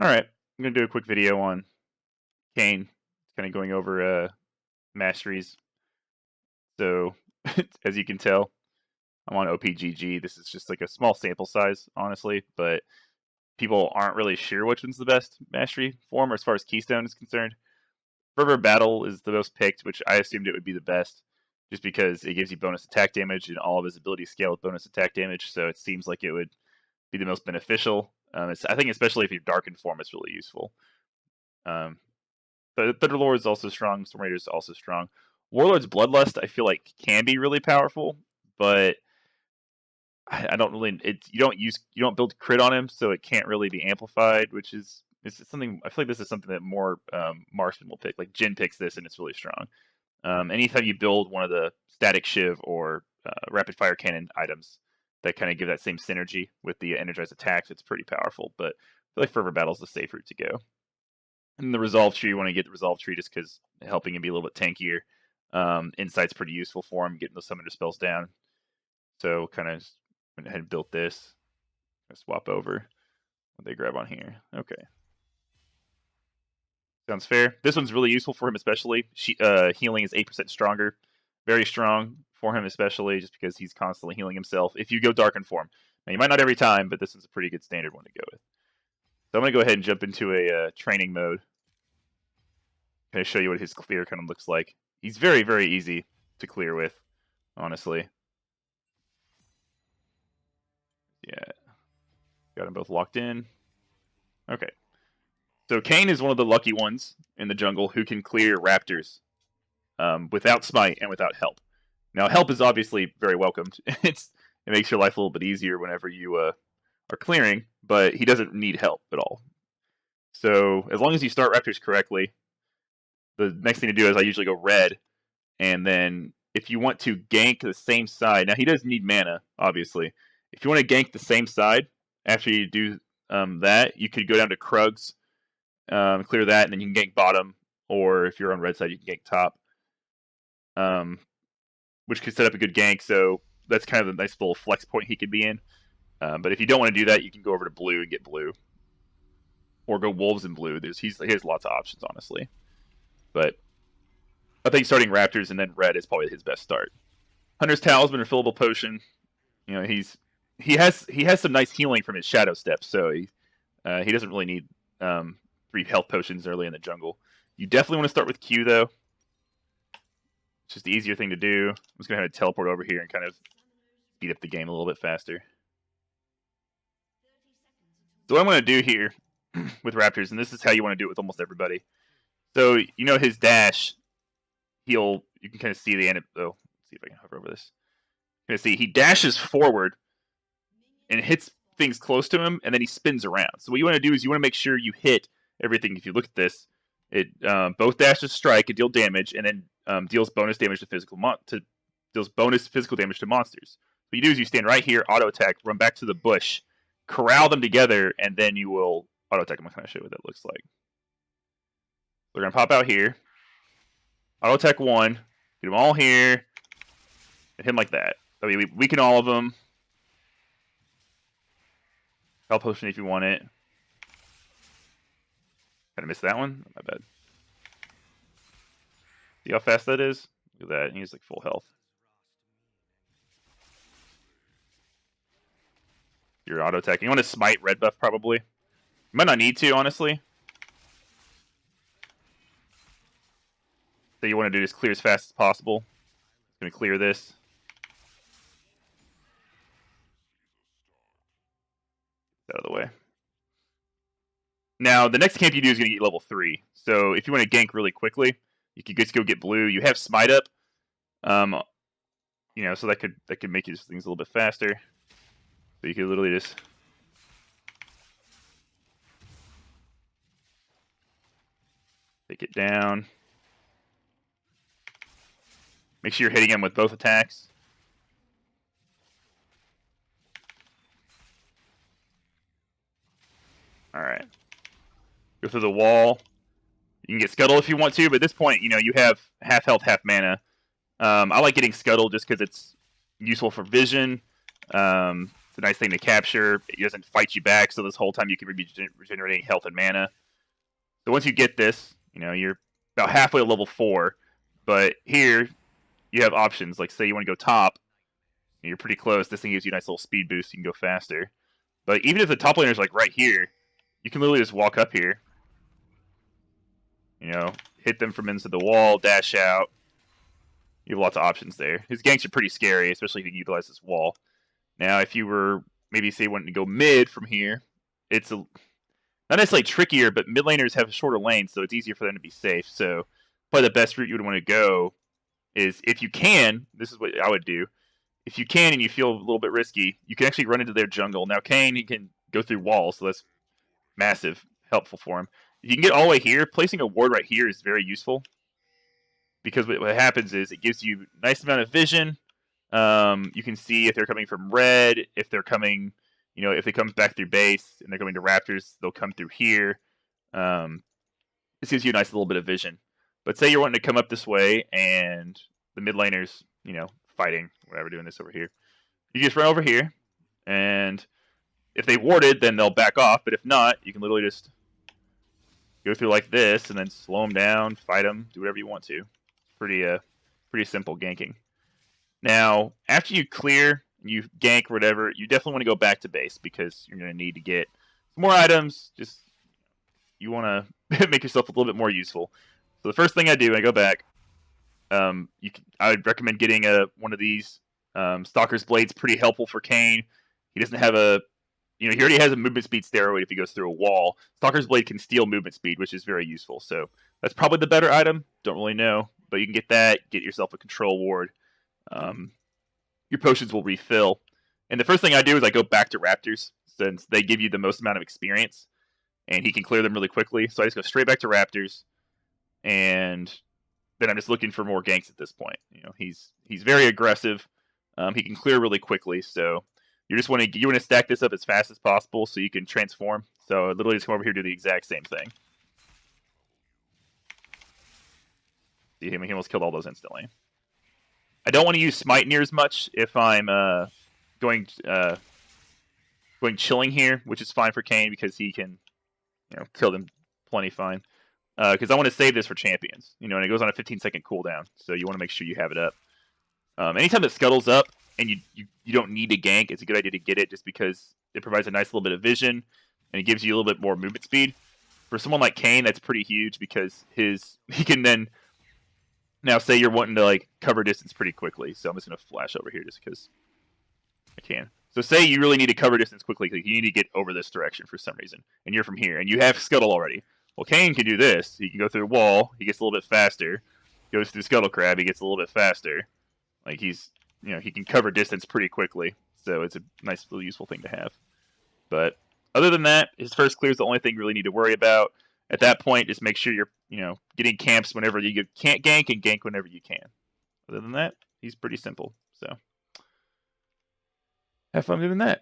Alright, I'm going to do a quick video on Kayn, kind of going over masteries. So, as you can tell, I'm on OPGG. This is just like a small sample size, honestly, but people aren't really sure which one's the best mastery form as far as Keystone is concerned. Fervor Battle is the most picked, which I assumed it would be the best, just because it gives you bonus attack damage and all of his abilities scale with bonus attack damage, so it seems like it would be the most beneficial. I think especially if you're Darkened form, it's really useful. But Thunderlord is also strong. Storm Raider is also strong. Warlord's Bloodlust, I feel like, can be really powerful, but I don't really. You don't build crit on him, so it can't really be amplified, which is it's something. I feel like this is something that more marksmen will pick. Like Jin picks this, and it's really strong. Anytime you build one of the static shiv or rapid fire cannon items that kind of give that same synergy with the energized attacks, it's pretty powerful. But I feel like Fervor Battle is the safe route to go. And the Resolve Tree, you want to get the Resolve Tree just because helping him be a little bit tankier. Insight's pretty useful for him, getting those summoner spells down. So kind of went ahead and built this. Swap over what they grab on here. Okay. Sounds fair. This one's really useful for him, especially. Healing is 8% stronger. Very strong for him, especially, just because he's constantly healing himself. If you go Darkened form. Now, you might not every time, but this is a pretty good standard one to go with. So I'm going to go ahead and jump into a training mode. Kind of show you what his clear kind of looks like. He's very, very easy to clear with, honestly. Yeah. Got them both locked in. Okay. So Kayn is one of the lucky ones in the jungle who can clear raptors without smite and without help. Now, help is obviously very welcomed. It makes your life a little bit easier whenever you are clearing, but he doesn't need help at all. So as long as you start raptors correctly, the next thing to do is I usually go red, and then if you want to gank the same side, now he does need mana, obviously. If you want to gank the same side after you do that, you could go down to Krugs, clear that, and then you can gank bottom, or if you're on red side, you can gank top, which could set up a good gank. So that's kind of a nice little flex point he could be in. But if you don't want to do that, you can go over to blue and get blue, or go wolves in blue. He has lots of options, honestly. But I think starting raptors and then red is probably his best start. Hunter's Talisman, a refillable potion. You know, he has some nice healing from his shadow steps, so he doesn't really need 3 health potions early in the jungle. You definitely want to start with Q though. It's just the easier thing to do. I'm just gonna have to teleport over here and kind of speed up the game a little bit faster. So what I'm gonna do here with raptors, and this is how you want to do it with almost everybody. So you know his dash, you can kind of see the end. Oh, let's see if I can hover over this. You can see he dashes forward and hits things close to him, and then he spins around. So what you want to do is you want to make sure you hit everything. If you look at this, it both dashes strike and deal damage, and then deals bonus damage to deals bonus physical damage to monsters. What you do is you stand right here, auto attack, run back to the bush, corral them together, and then you will auto attack. I'm gonna kind of show you what that looks like. They're gonna pop out here, auto attack 1, get them all here, and hit them like that. I mean, we weaken all of them. Health potion if you want it. Kind of missed that one. My bad. See how fast that is? Look at that. He's like full health. You're auto attacking. You want to smite red buff probably. You might not need to, honestly. So you want to do is clear as fast as possible. It's going to clear this. Out of the way. Now, the next camp you do is going to get level 3. So if you want to gank really quickly, you could just go get blue. You have smite up. You know, so that could make things a little bit faster. So you could literally just take it down. Make sure you're hitting him with both attacks. Alright. Go through the wall. You can get Scuttle if you want to, but at this point, you know, you have half health, half mana. I like getting Scuttle just because it's useful for vision. It's a nice thing to capture. It doesn't fight you back, so this whole time you can be regenerating health and mana. So once you get this, you're about halfway to level 4. But here, you have options. Like, say you want to go top, you're pretty close. This thing gives you a nice little speed boost. You can go faster. But even if the top laner is like right here, you can literally just walk up here. Hit them from into the wall, dash out. You have lots of options there. His ganks are pretty scary, especially if you utilize this wall. Now, if you were maybe say wanting to go mid from here, it's not necessarily trickier, but mid laners have a shorter lane, so it's easier for them to be safe. So probably the best route you would want to go is, if you can, this is what I would do. If you can and you feel a little bit risky, you can actually run into their jungle. Now, Kayn, he can go through walls, so that's massive, helpful for him. If you can get all the way here, placing a ward right here is very useful. Because what happens is it gives you a nice amount of vision. You can see if they're coming from red, if they're coming, if it comes back through base and they're coming to raptors, they'll come through here. This gives you a nice little bit of vision. But say you're wanting to come up this way and the mid laners, fighting, whatever, doing this over here. You just run over here, and if they warded, then they'll back off. But if not, you can literally just go through like this and then slow them down, fight them, do whatever you want to. Pretty simple ganking. Now, after you clear, you gank, whatever, you definitely want to go back to base because you're going to need to get some more items. Just, you want to make yourself a little bit more useful. So the first thing I do, I go back. I would recommend getting one of these. Stalker's Blade's pretty helpful for Kayn. He doesn't have he already has a movement speed steroid if he goes through a wall. Stalker's Blade can steal movement speed, which is very useful. So that's probably the better item. Don't really know, but you can get that. Get yourself a control ward. Your potions will refill. And the first thing I do is I go back to Raptors, since they give you the most amount of experience, and he can clear them really quickly. So I just go straight back to Raptors, and then I'm just looking for more ganks at this point. He's very aggressive. He can clear really quickly, so you want to stack this up as fast as possible so you can transform. So literally just come over here and do the exact same thing. See him? He almost killed all those instantly. I don't want to use smite near as much if I'm going chilling here, which is fine for Kayn because he can kill them plenty fine. Because I want to save this for champions, and it goes on a 15-second cooldown, so you want to make sure you have it up. Anytime it scuttles up and you don't need to gank, it's a good idea to get it just because it provides a nice little bit of vision and it gives you a little bit more movement speed. For someone like Kayn, that's pretty huge because he can then, now say you're wanting to cover distance pretty quickly, so I'm just going to flash over here just because I can. So say you really need to cover distance quickly, you need to get over this direction for some reason, and you're from here, and you have Scuttle already. Well, Kayn can do this. He can go through a wall. He gets a little bit faster. Goes through Scuttle Crab. He gets a little bit faster. He can cover distance pretty quickly. So it's a nice, little useful thing to have. But other than that, his first clear is the only thing you really need to worry about. At that point, just make sure you're, getting camps whenever you can't gank and gank whenever you can. Other than that, he's pretty simple. So have fun doing that.